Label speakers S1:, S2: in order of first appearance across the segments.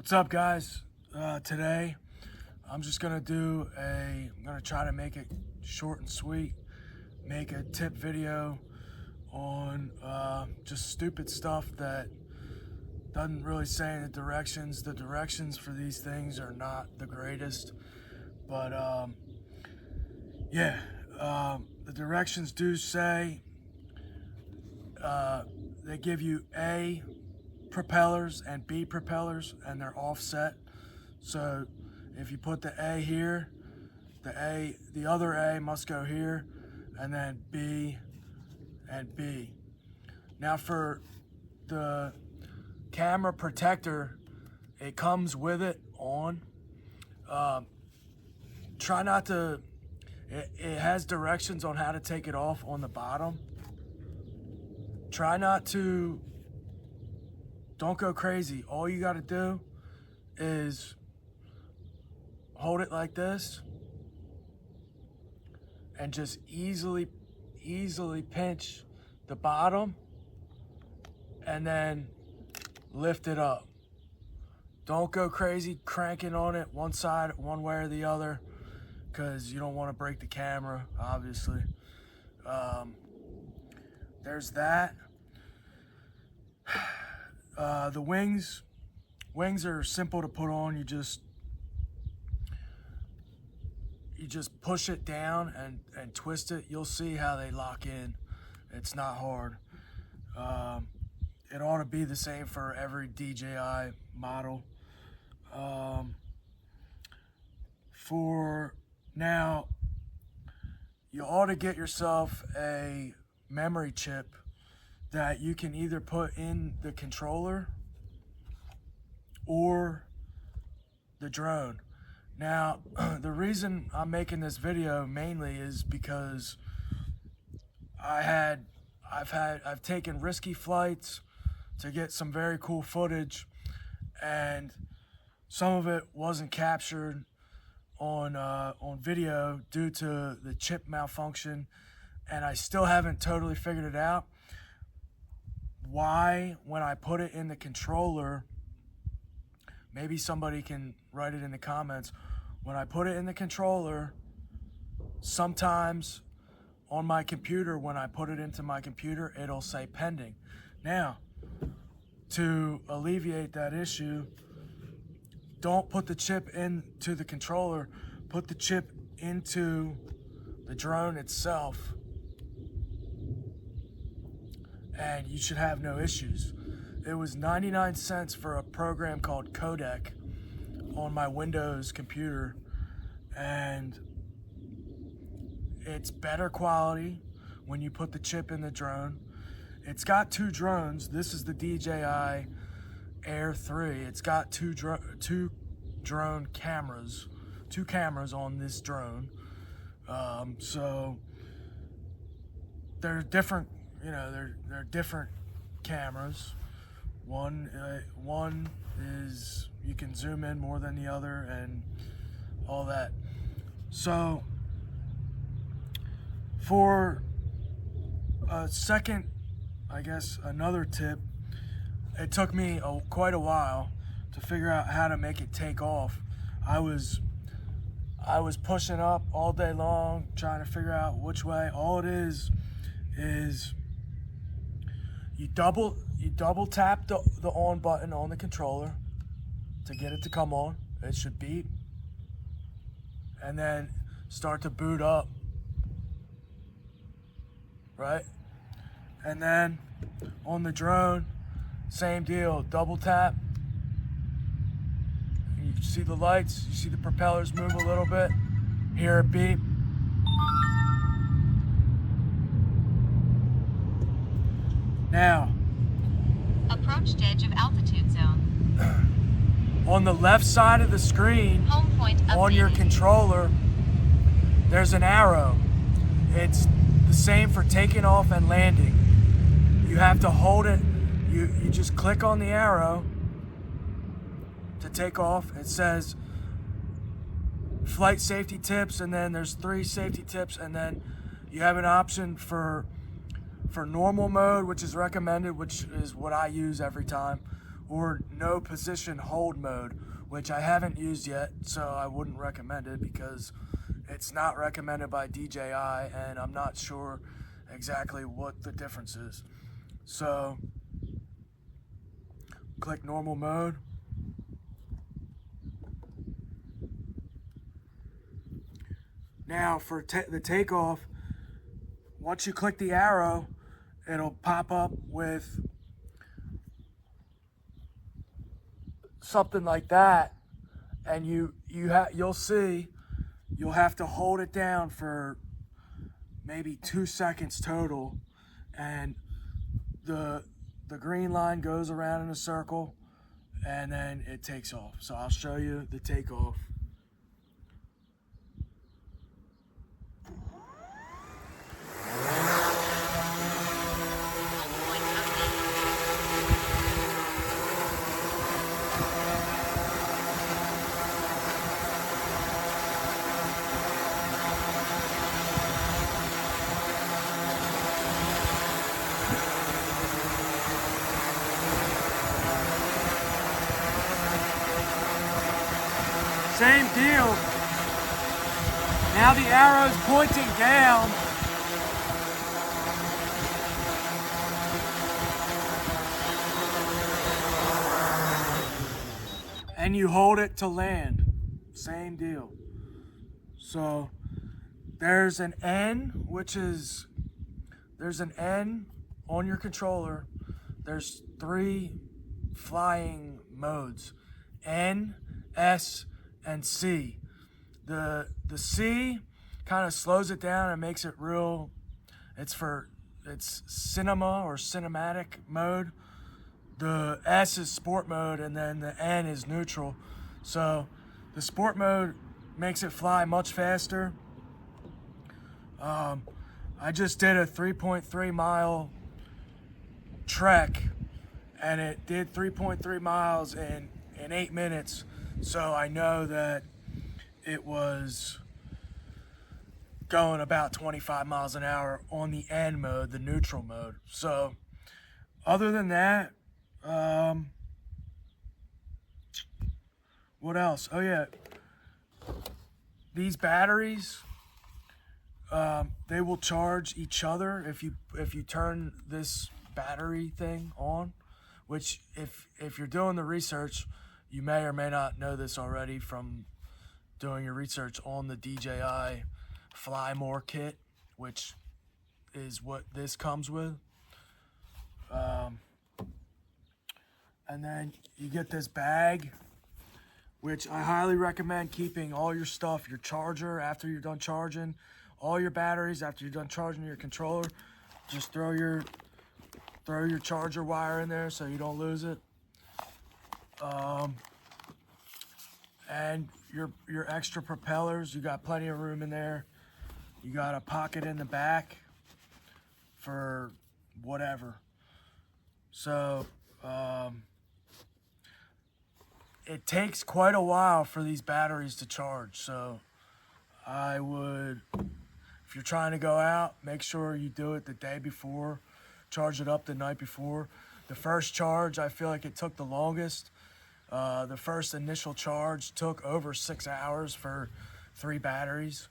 S1: What's up, guys? Today I'm just gonna try to make it short and sweet, make a tip video on just stupid stuff that doesn't really say any directions. The directions for these things are not the greatest, but the directions do say they give you A propellers and B propellers, and they're offset. So if you put the A here, the other A must go here, and then B and B. Now for the camera protector, it comes with it on. Try not to, it has directions on how to take it off on the bottom. Try not to, don't go crazy. All you got to do is hold it like this and just easily pinch the bottom and then lift it up. Don't go crazy cranking on it one side, one way or the other, because you don't want to break the camera, obviously. There's that. The wings are simple to put on. You just push it down and twist it. You'll see how they lock in. It's not hard. It ought to be the same for every DJI model. For now, you ought to get yourself a memory chip that you can either put in the controller or the drone. Now, the reason I'm making this video mainly is because I've taken risky flights to get some very cool footage, and some of it wasn't captured on video due to the chip malfunction, and I still haven't totally figured it out. Why, when I put it in the controller, maybe somebody can write it in the comments. When I put it in the controller, sometimes on my computer, when I put it into my computer, it'll say pending. Now, to alleviate that issue, don't put the chip into the controller, put the chip into the drone itself, and you should have no issues. It was 99 cents for a program called Codec on my Windows computer, and it's better quality when you put the chip in the drone. It's got two drones. This is the DJI Air 3. It's got two drone cameras, two cameras on this drone. So they're different. They're different cameras. One is you can zoom in more than the other and all that. So for a second, I guess another tip, it took me quite a while to figure out how to make it take off. I was pushing up all day long trying to figure out which way. All it is you double tap the on button on the controller to get it to come on. It should beep, and then start to boot up, right? And then on the drone, same deal, double tap. And you see the lights, you see the propellers move a little bit, hear it beep. Now,
S2: approached edge of altitude zone.
S1: On the left side of the screen,
S2: Home point
S1: on your
S2: updated.
S1: controller, there's an arrow. It's the same for taking off and landing. You have to hold it. You just click on the arrow to take off. It says flight safety tips, and then there's 3 safety tips, and then you have an option for normal mode, which is recommended, which is what I use every time, or no position hold mode, which I haven't used yet, so I wouldn't recommend it because it's not recommended by DJI, and I'm not sure exactly what the difference is. So click normal mode. Now for the takeoff, once you click the arrow, it'll pop up with something like that, and you'll see you'll have to hold it down for maybe 2 seconds total, and the green line goes around in a circle, and then it takes off. So I'll show you the takeoff. Same deal. Now the arrow's pointing down. And you hold it to land. Same deal. So there's an N, there's an N on your controller. There's 3 flying modes: N, S, and C. The C kind of slows it down and makes it real. It's cinema or cinematic mode. The S is sport mode, and then the N is neutral. So the sport mode makes it fly much faster. I just did a 3.3 mile trek, and it did 3.3 miles in 8 minutes. So I know that it was going about 25 miles an hour on the N mode, the neutral mode. So other than that, what else? Oh yeah, these batteries, they will charge each other if you turn this battery thing on, which if you're doing the research, you may or may not know this already from doing your research on the DJI Fly More kit, which is what this comes with. And then you get this bag, which I highly recommend keeping all your stuff, your charger after you're done charging, all your batteries after you're done charging your controller. Just throw your charger wire in there so you don't lose it. And your extra propellers, you got plenty of room in there. You got a pocket in the back for whatever. So it takes quite a while for these batteries to charge. So I would, if you're trying to go out, make sure you do it the day before. Charge it up the night before. The first charge, I feel like it took the longest. The first initial charge took over 6 hours for 3 batteries,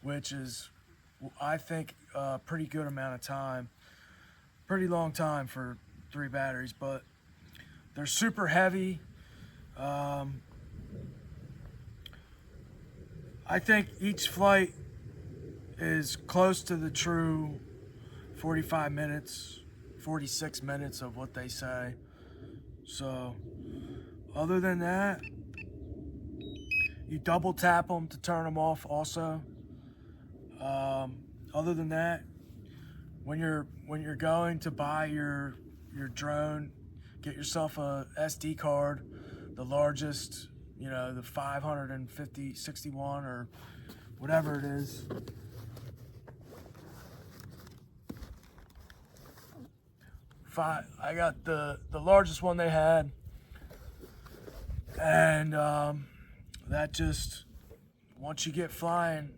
S1: which is, I think, a pretty good amount of time. Pretty long time for 3 batteries, but they're super heavy. I think each flight is close to the true 45 minutes, 46 minutes of what they say. So other than that, you double tap them to turn them off also. Other than that, when you're going to buy your drone, get yourself a SD card, the largest, the 550, 61 or whatever it is. I got the largest one they had, and that just, once you get flying,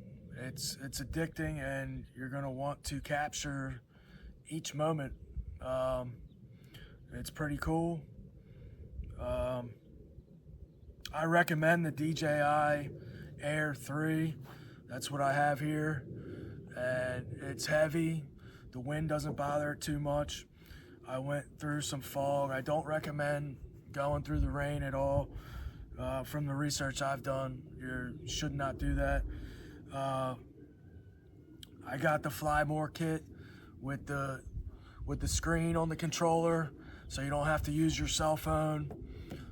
S1: it's addicting, and you're gonna want to capture each moment. It's pretty cool. I recommend the DJI Air 3. That's what I have here, and it's heavy. The wind doesn't bother it too much. I went through some fog. I don't recommend going through the rain at all. From the research I've done, you should not do that. I got the Fly More kit with the screen on the controller, so you don't have to use your cell phone.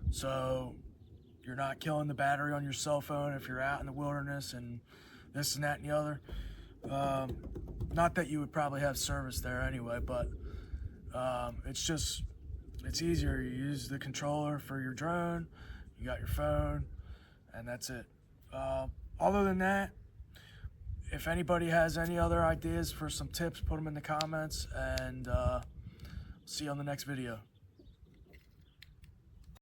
S1: So you're not killing the battery on your cell phone if you're out in the wilderness and this and that and the other. Not that you would probably have service there anyway, but it's easier. You use the controller for your drone, you got your phone, and that's it. Other than that, if anybody has any other ideas for some tips, put them in the comments, and see you on the next video.